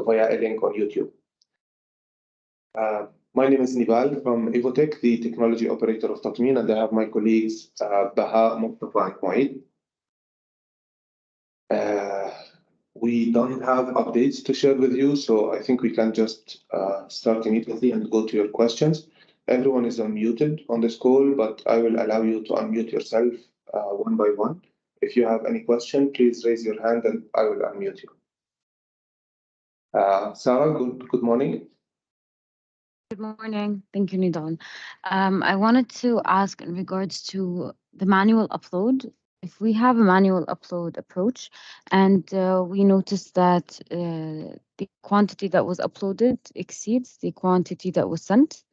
via a link on YouTube. My name is Nibal from Evotech, the technology operator of Tatmeen, and I have my colleagues Baha, Mustafa, and Moeed. We don't have updates to share with you, so I think we can just start immediately and go to your questions. Everyone is unmuted on this call, but I will allow you to unmute yourself one by one. If you have any question, please raise your hand and I will unmute you. Sarah, good morning. Good morning. Thank you, Nidal. I wanted to ask in regards to the manual upload. If we have a manual upload approach and we notice that the quantity that was uploaded exceeds the quantity that was sent,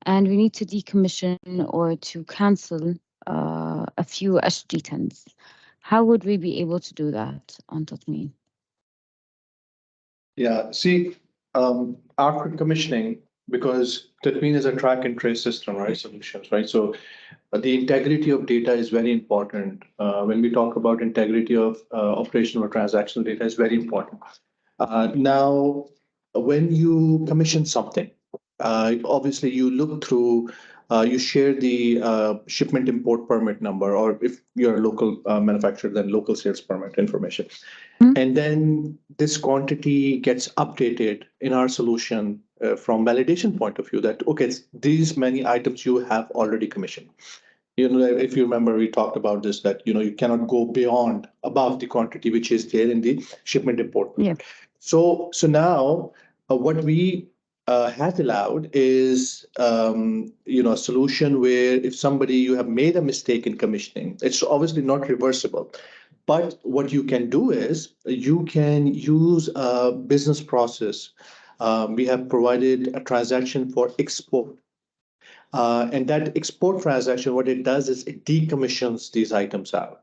and we need to decommission or to cancel a few SG10s, how would we be able to do that on Tatmeen? Yeah, see, after commissioning, because Tatmeen is a track and trace system, right? Solutions, right? So the integrity of data is very important. When we talk about integrity of operational or transactional data is very important. Now, when you commission something, obviously you look through, you share the shipment import permit number, or if you're a local manufacturer, then local sales permit information. And then this quantity gets updated in our solution from validation point of view that, okay, these many items you have already commissioned. You know, if you remember, we talked about this, that, you know, you cannot go beyond above the quantity which is there in the shipment import. Yeah. So now what we has allowed is, you know, a solution where if somebody, you have made a mistake in commissioning, it's obviously not reversible. But what you can do is you can use a business process. We have provided a transaction for export. And that export transaction, what it does is it decommissions these items out.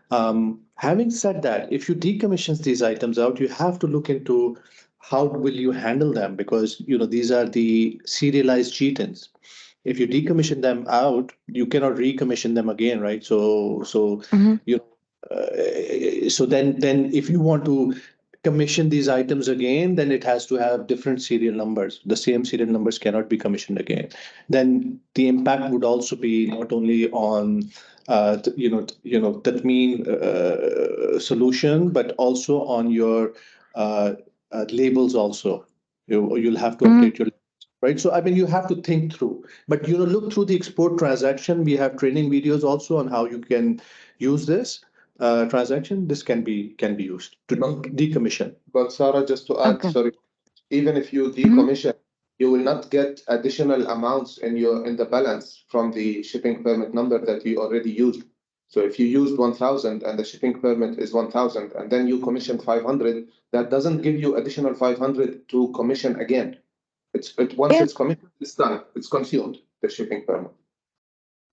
Having said that, if you decommission these items out, you have to look into how will you handle them, because, you know, these are the serialized G10s. If you decommission them out, you cannot recommission them again, right? So you know, so then if you want to commission these items again, then it has to have different serial numbers. The same serial numbers cannot be commissioned again. Then the impact would also be not only on Tatmeen solution, but also on your labels also. You'll have to update your, right? So I mean, you have to think through, but, you know, look through the export transaction. We have training videos also on how you can use this transaction. This can be used to decommission. But Sarah, just to add, sorry, even if you decommission, you will not get additional amounts in the balance from the shipping permit number that you already used. So if you used 1,000 and the shipping permit is 1,000, and then you commission 500, that doesn't give you additional 500 to commission again. Once it's commissioned, it's done. It's consumed, the shipping permit.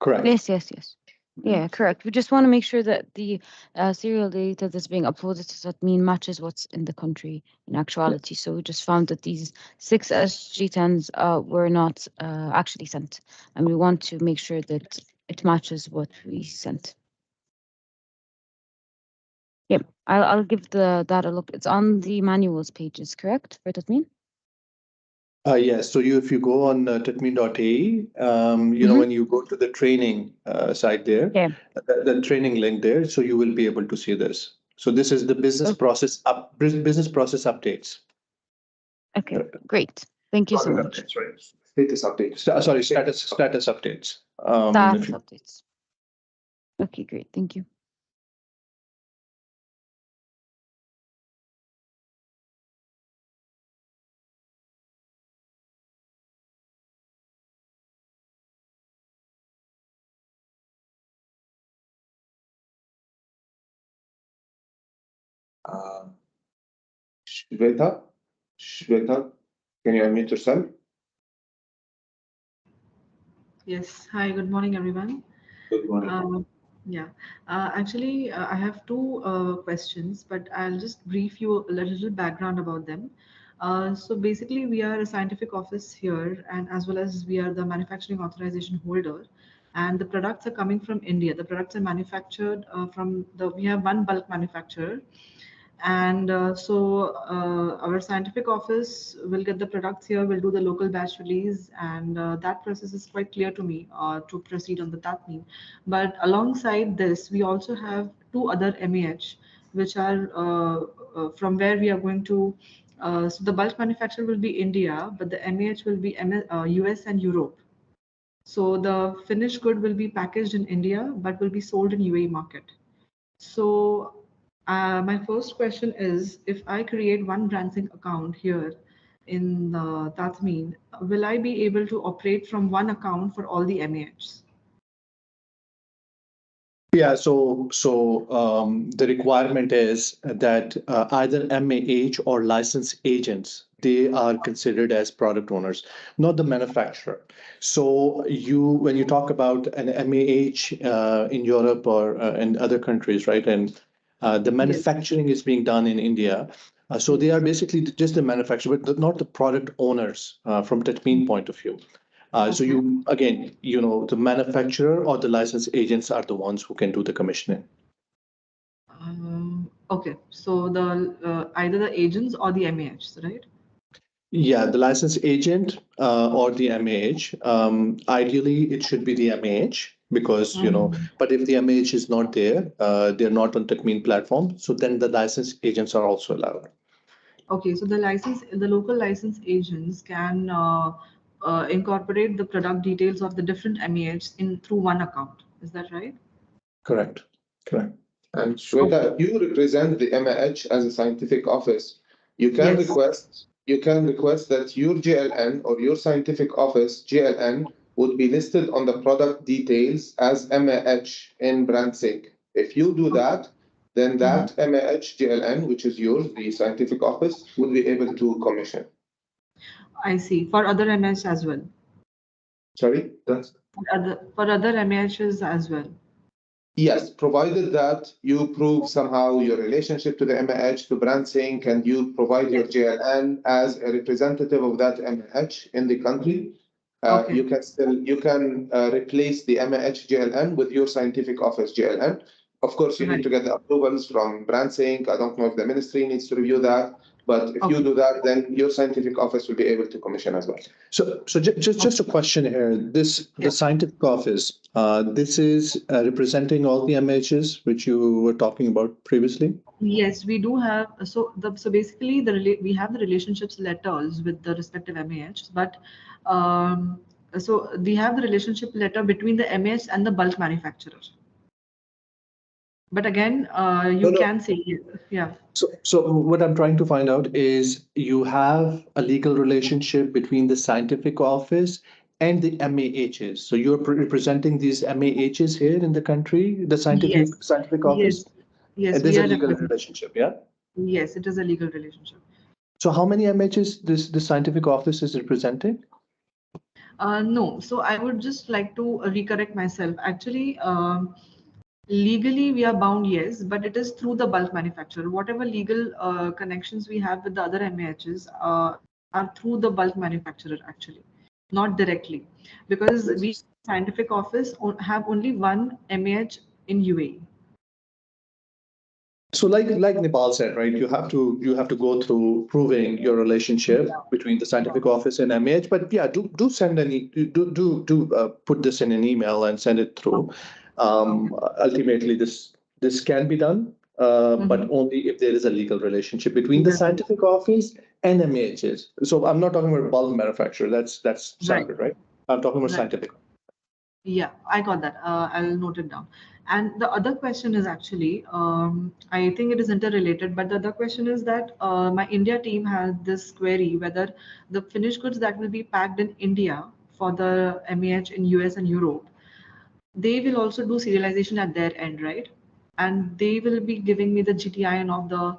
Correct. Yes. Yeah, correct. We just want to make sure that the serial data that's being uploaded to Tatmeen matches what's in the country in actuality. So we just found that these 6 SG10s were not actually sent, and we want to make sure that it matches what we sent. Yep, I'll give that a look. It's on the manuals pages, correct, for Tatmeen? Yes. So if you go on tatmeen.ae, you know, when you go to the training site there, the training link there, so you will be able to see this. So this is the business process updates. Okay, great. Thank you so much. Status updates. Sorry, status updates. Status updates. Okay, great. Thank you. Shweta, can you unmute yourself? Yes. Hi, good morning, everyone. Good morning. Actually, I have 2 questions, but I'll just brief you a little background about them. So basically, we are a scientific office here, and as well as we are the manufacturing authorization holder, and the products are coming from India. The products are manufactured we have one bulk manufacturer, And our scientific office will get the products here, will do the local batch release, and that process is quite clear to me to proceed on the Tatmeen. But alongside this, we also have two other MAH, which are from where we are going to. So the bulk manufacturer will be India, but the MAH will be US and Europe. So the finished good will be packaged in India, but will be sold in UAE market. So my first question is, if I create one branching account here in Tatmeen, will I be able to operate from one account for all the MAHs? Yeah, so the requirement is that either MAH or license agents, they are considered as product owners, not the manufacturer. So when you talk about an MAH in Europe or in other countries, right, and the Yes. manufacturing is being done in India, so they are basically just the manufacturer, but not the product owners from Tatmeen point of view. So Okay. you again, the manufacturer or the license agents are the ones who can do the commissioning. Okay. So the either the agents or the MAHs, right? Yeah, the license agent or the MAH. Ideally, it should be the MAH because, Mhm. but if the MAH is not there, they're not on Techmean platform. So then the license agents are also allowed. Okay, so the local license agents can incorporate the product details of the different MAHs in through one account. Is that right? Correct. Correct. And Shweta, if you represent the MAH as a scientific office, Yes. you can request that your GLN or your scientific office GLN would be listed on the product details as MAH in brand sync. If you do Okay. that, then Mhm. that MAH GLN, which is yours, the scientific office, will be able to commission. I see. For other MAHs as well. Sorry, that's For other MAHs as well. yes, provided that you prove somehow your relationship to the MAH, to brand sync, and you provide your Yes. JLN as a representative of that MAH in the country, Okay. you can replace the MAH JLN with your scientific office JLN. Of course, you need Right. to get the approvals from brand sync. I don't know if the ministry needs to review that, but if you Okay. do that, then your scientific office will be able to commission as well. So just a question here. The Yeah. scientific office, this is representing all the MHs which you were talking about previously? Yes, we do have. So basically we have the relationships letters with the respective MAHs, but um, so we have the relationship letter between the MAH and the bulk manufacturer. But again, No, you no. can say, yeah. So what I'm trying to find out is you have a legal relationship between the scientific office and the MAHs. So you're representing these MAHs here in the country, the Yes, scientific office, yes, yes, and there's we a are legal representing. relationship, yeah? Yes, it is a legal relationship. So how many MHs the scientific office is representing? No, so I would just like to recorrect myself. Actually, legally we are bound, yes, but it is through the bulk manufacturer. Whatever legal connections we have with the other MAHs are through the bulk manufacturer actually, not directly, because we scientific office have only one MAH in UAE. So like Nepal said, right, you have to go through proving your relationship Yeah. between the Yeah. scientific office and MH. But yeah, do send put this in an email and send it through. Okay. Okay. Ultimately, this can be done, but Mm-hmm. only if there is a legal relationship between the Legal. scientific office and MHs. So I'm not talking about bulk manufacturer. That's Right. separate, right? I'm talking about Right. scientific. Yeah, I got that. I'll note it down. And the other question is actually, I think it is interrelated, but the other question is that my India team had this query whether the finished goods that will be packed in India for the MEH in US and Europe, they will also do serialization at their end, right? And they will be giving me the GTIN of the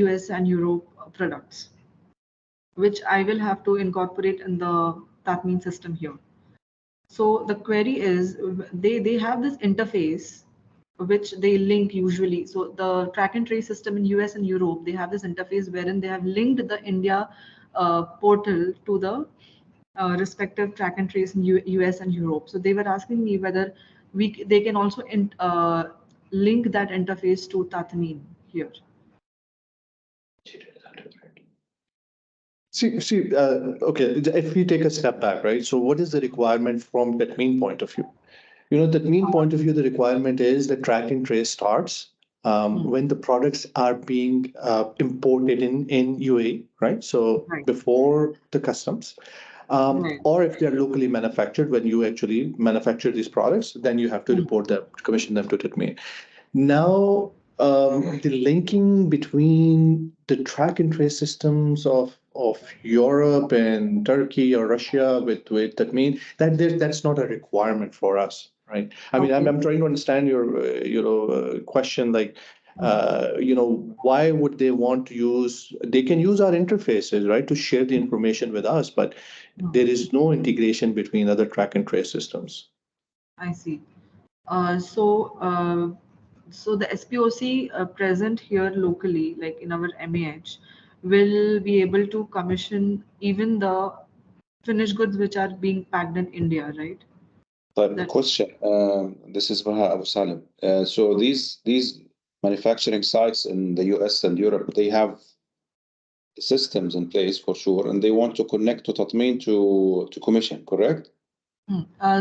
US and Europe products, which I will have to incorporate in the Tatmeen system here. So the query is they have this interface which they link usually. So the track and trace system in US and Europe, they have this interface wherein they have linked the India portal to the respective track and trace in US and Europe. So they were asking me whether they can also link that interface to Tatmeen here. Okay, if we take a step back, right? So what is the requirement from Tatmeen point of view? Tatmeen point of view, the requirement is that track and trace starts when the products are being imported in UAE, right? So Right. before the customs, Right. or if they're locally manufactured, when you actually manufacture these products, then you have to report them, commission them to Tatmeen. Now, the linking between the track and trace systems of Europe and Turkey or Russia with that's not a requirement for us, right? I mean, Okay. I'm trying to understand your question, like, why would they want to use? They can use our interfaces, right, to share the information with us, but there is no integration between other track and trace systems. I see. So the SPOC present here locally, like in our MEH, will be able to commission even the finished goods which are being packed in India, right? طيب, That question. This is Baha Abu Salim. So these manufacturing sites in the US and Europe, they have systems in place for sure, and they want to connect to Tatmeen to commission, correct?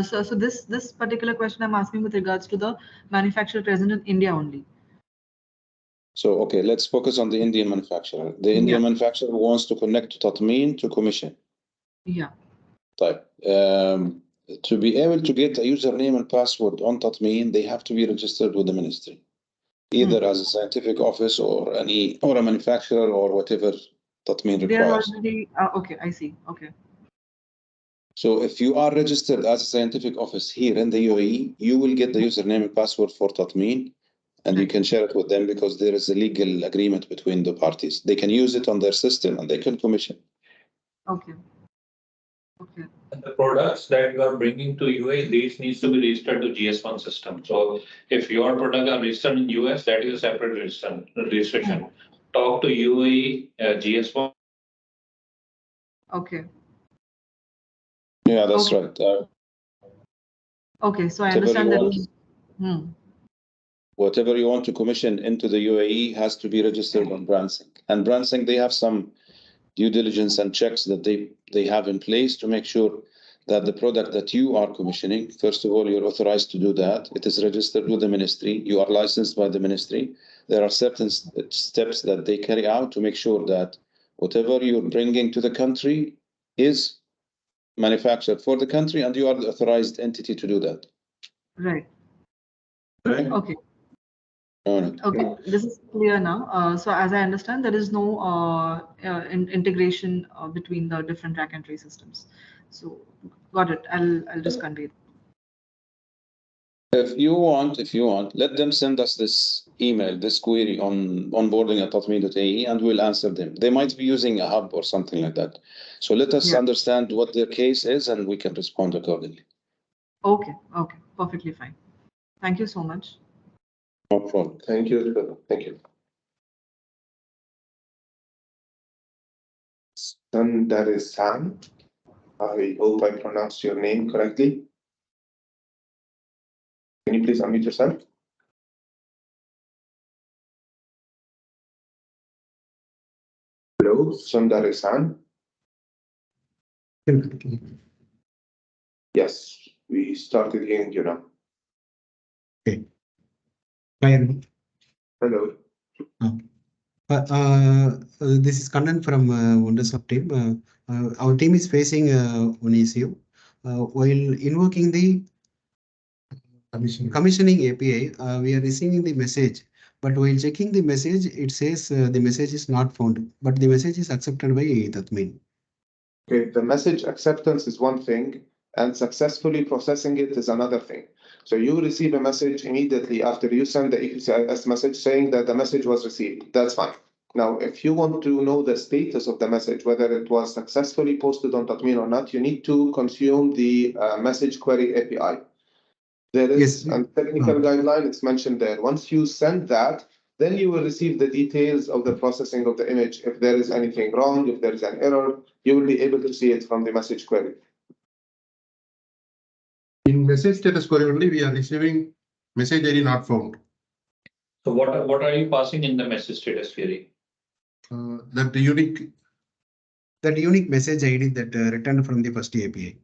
so this particular question I'm asking with regards to the manufacturer present in India only. So, okay, let's focus on the Indian manufacturer. The Indian manufacturer wants to connect to Tatmeen to commission. Yeah. Type. To be able to get a username and password on Tatmeen, they have to be registered with the ministry, either as a scientific office or a manufacturer or whatever Tatmeen They are requires. already okay. I see. Okay. So if you are registered as a scientific office here in the UAE, you will get the username and password for Tatmeen, and you can share it with them because there is a legal agreement between the parties. They can use it on their system and they can commission. Okay. Okay. The products that you are bringing to UAE, these needs to be registered to GS1 system. So if your product are registered in US, that is a separate registration. Talk to UAE GS1. Okay. Yeah, that's Okay. right. Okay. So I Whatever you understand that want, is. whatever you want to commission into the UAE has to be registered on BrandSync. And BrandSync, they have some due diligence and checks that they have in place to make sure that the product that you are commissioning, first of all, you're authorized to do that. It is registered with the ministry. You are licensed by the ministry. There are certain steps that they carry out to make sure that whatever you're bringing to the country is manufactured for the country, and you are the authorized entity to do that. Right. Okay. Okay. All right. Okay. This is clear now. So as I understand, there is no integration between the different track and trace systems. So got it. I'll just convey. If you want, let them send us this email, this query on onboarding@tatmeen.ae, and we'll answer them. They might be using a hub or something like that. So let us understand what their case is, and we can respond accordingly. Okay. Okay. Perfectly fine. Thank you so much. No problem. Thank you. Thank you. Then that is Sam. I hope I pronounced your name correctly. Can you please unmute yourself? Hello, Sundar San. Yes, we started hearing you now. Okay. Fine. Hello. This is Kannan from Wondersoft team. Our team is facing one issue. While invoking the commissioning API, we are receiving the message. But while checking the message, it says the message is not found, but the message is accepted by Tatmeen. Okay, the message acceptance is one thing, and successfully processing it is another thing. So you receive a message immediately after you send the EQCIS message saying that the message was received. That's fine. Now, if you want to know the status of the message, whether it was successfully posted on Tatmeen or not, you need to consume the message query API. There is a technical guideline, it's mentioned there. Once you send that, then you will receive the details of the processing of the image. If there is anything wrong, if there is an error, you will be able to see it from the message query. In message status query only, we are receiving message ID not found. So what are you passing in the message status query? That unique that unique message ID that returned from the first API.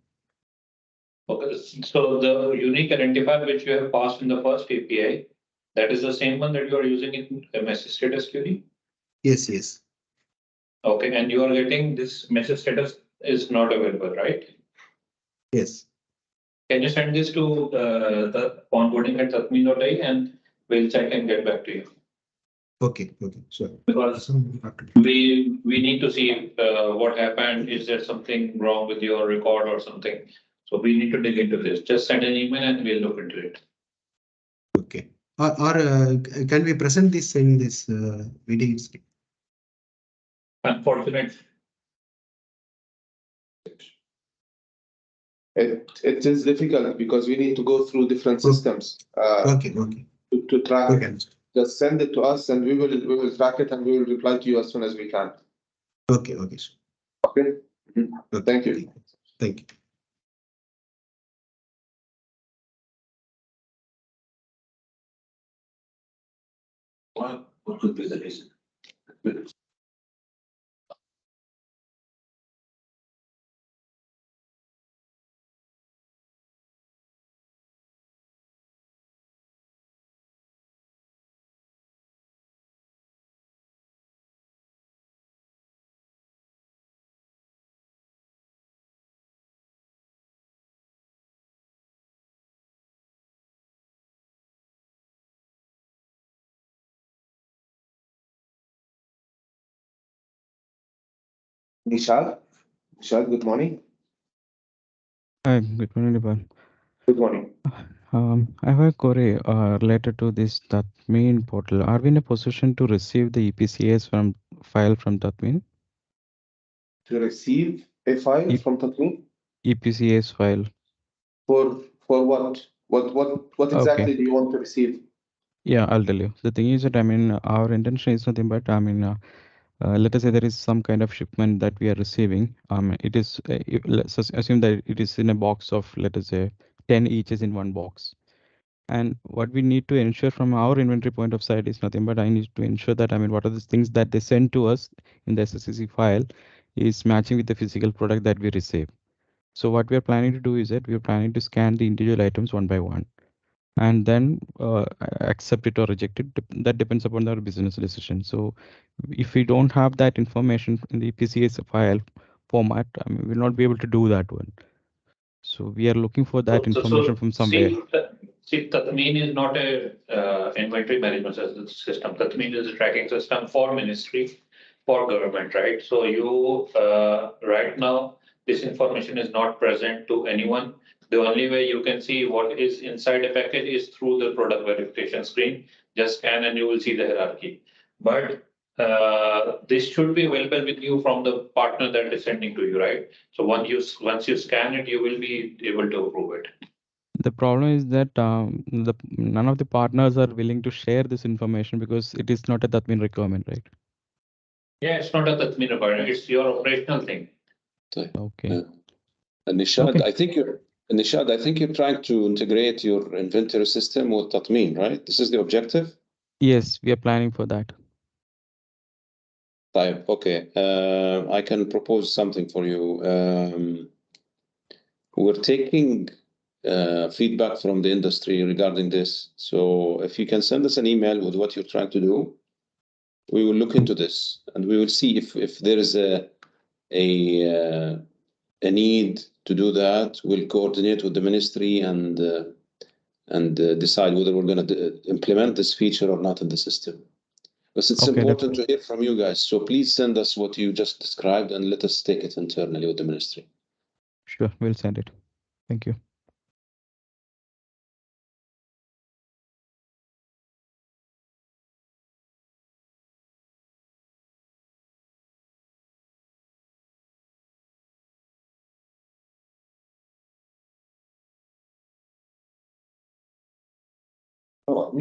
Okay, so the unique identifier which you have passed in the first API, that is the same one that you are using in the message status query? Yes, yes. Okay, and you are getting this message status is not available, right? Yes. Can you send this to the onboarding at tatmeen.ai and we'll check and get back to you? Okay, sure. Because we need to see what happened. Is there something wrong with your record or something? So we need to dig into this. Just send an email and we'll look into it. Okay. Or can we present this in this meeting? Unfortunate. It is difficult because we need to go through different systems Okay. to track Okay. it. Just send it to us and we will track it and we will reply to you as soon as we can. Okay. Okay. Okay. Thank you. Thank you. What could be the reason? Nishad, good morning. Hi, good morning, Nipan. Good morning. I have a query related to this Tatmeen portal. Are we in a position to receive the EPCS file from Tatmeen? To receive a file from Tatmeen? EPCS file. For what? What exactly Okay. do you want to receive? Yeah, I'll tell you. The thing is that our intention is nothing but let us say there is some kind of shipment that we are receiving. It is let's assume that it is in a box of, let us say, 10 each is in one box. And what we need to ensure from our inventory point of sight is nothing but I need to ensure that what are the things that they send to us in the SSC file is matching with the physical product that we receive. So what we are planning to do is that we are planning to scan the individual items one by one and then accept it or reject it. That depends upon our business decision. So if we don't have that information in the PCS file format, we'll not be able to do that one. So we are looking for that information from somewhere. See, Tatmeen is not a inventory management system. Tatmeen is a tracking system for ministry, for government, right? So you right now, this information is not present to anyone. The only way you can see what is inside a package is through the product verification screen. Just scan and you will see the hierarchy. But this should be available with you from the partner that is sending to you, right? So once you scan it, you will be able to approve it. The problem is that none of the partners are willing to share this information because it is not a Tatmeen requirement, right? Yeah, it's not a Tatmeen requirement. It's your operational thing. Okay. Nishad, Okay. I think you're trying to integrate your inventory system with Tatmeen, right? This is the objective? Yes, we are planning for that. Type. Okay. I can propose something for you. We're taking feedback from the industry regarding this. So if you can send us an email with what you're trying to do, we will look into this and we will see if there is a need to do that. We'll coordinate with the ministry and decide whether we're going to implement this feature or not in the system. But it's Okay, important to hear from you guys. So please send us what you just described and let us take it internally with the ministry. Sure, we'll send it. Thank you. Oh,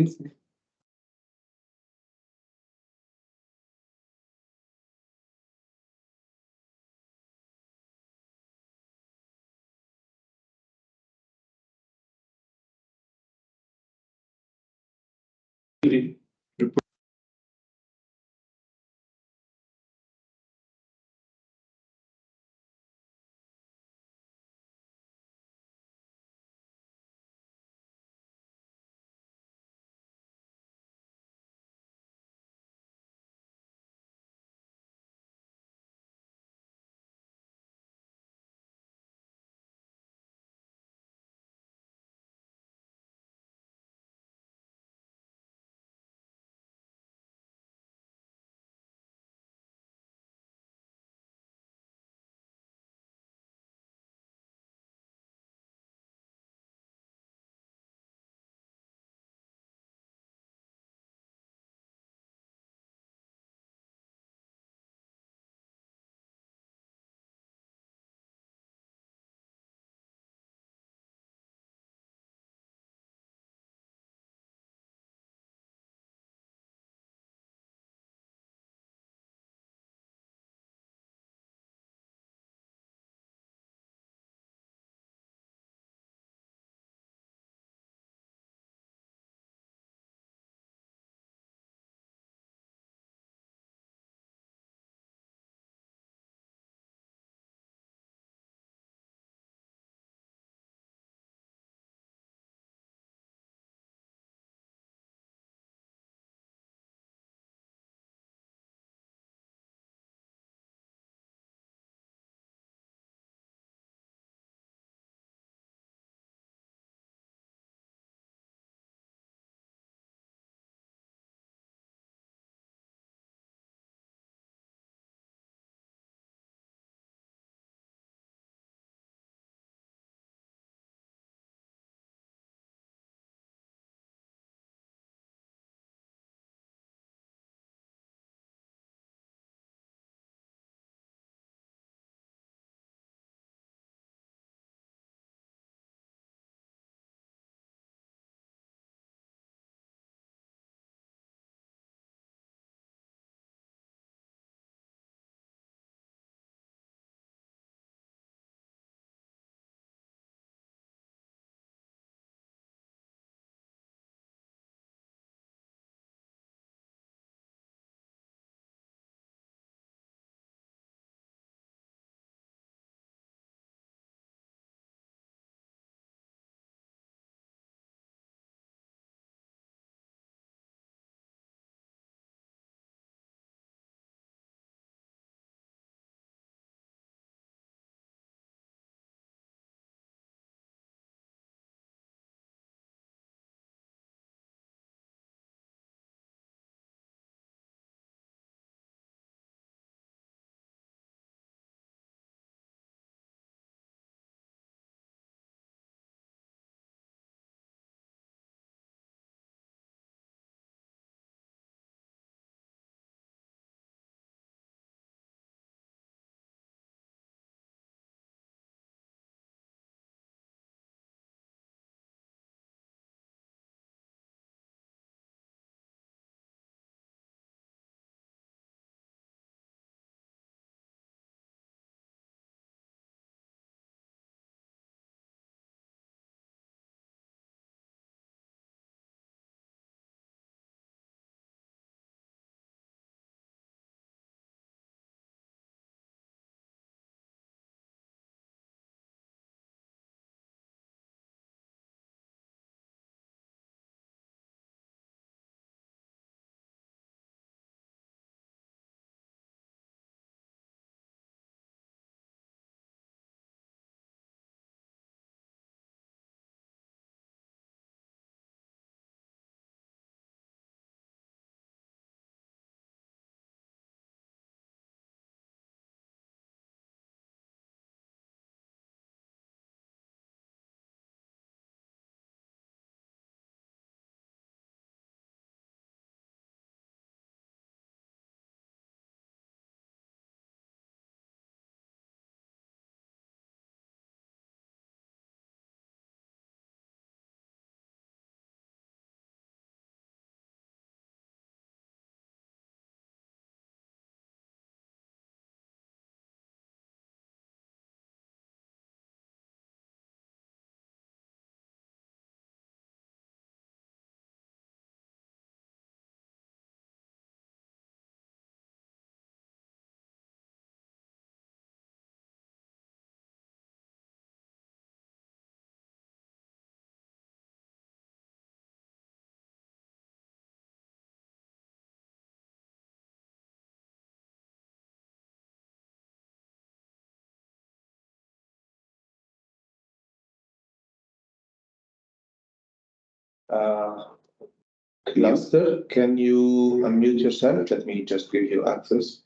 Cluster, can you unmute yourself? Let me just give you access.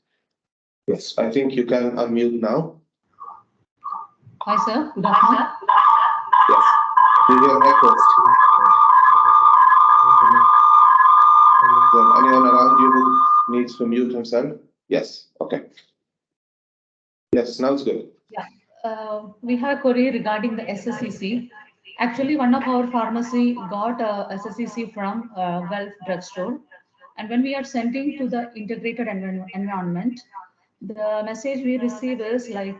Yes, I think you can unmute now. Hi, sir. Good afternoon. Yes. You hear echoes. Is there anyone around you who needs to mute himself? Yes. Okay. Yes, now it's good. Yeah. We have a query regarding the SSCC. Actually, one of our pharmacy got a SSCC from Gulf Drugstore. And when we are sending to the integrated environment, the message we receive is like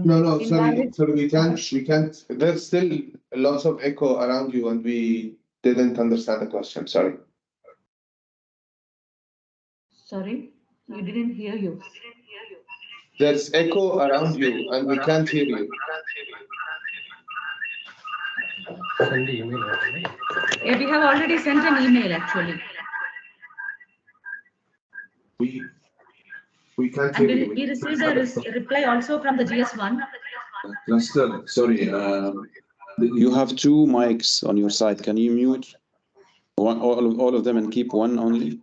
No, invalid. sorry, we can't. There's still lots of echo around you, and we didn't understand the question. Sorry. Sorry, we didn't hear you. There's echo around you, and we can't hear you. Yeah, we have already sent an email actually. We can't And hear you. we received a reply also from the GS1. Cluster, sorry, you have two mics on your side. Can you mute all of them and keep one only?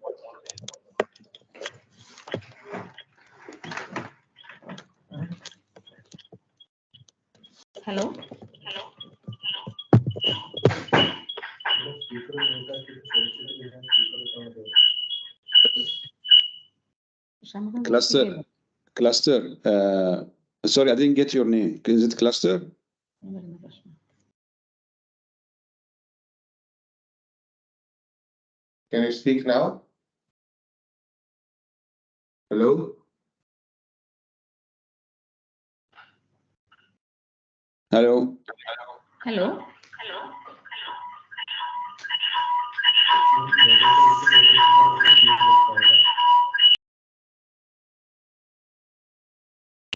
Hello? Cluster, sorry, I didn't get your name. Is it Cluster? Can you speak now? Hello? Hello? Hello?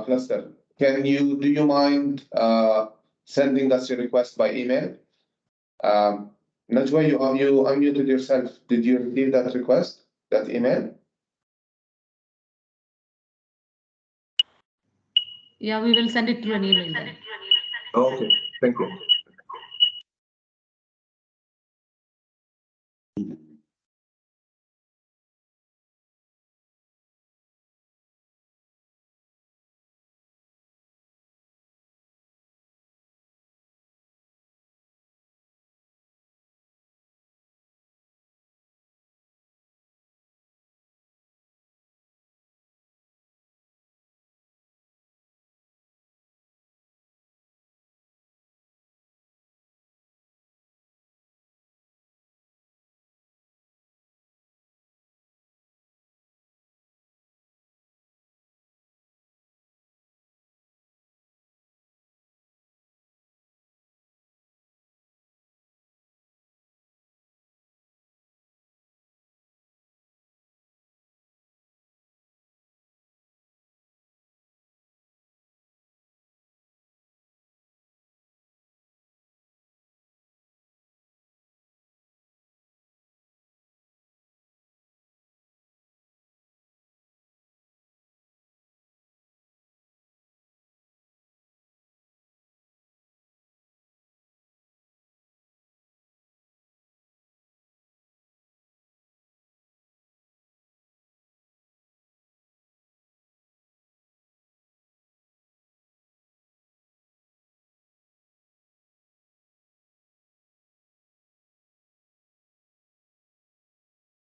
Cluster, do you mind sending us your request by email? Najwa, you unmuted yourself. Did you receive that request, that email? Yeah, we will send it through an email then. Okay, thank you.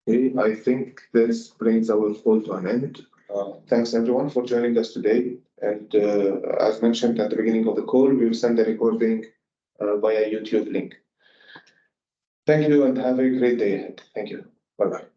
Okay, I think this brings our call to an end. Thanks everyone for joining us today. And as mentioned at the beginning of the call, we will send the recording via YouTube link. Thank you and have a great day ahead. Thank you. Bye-bye.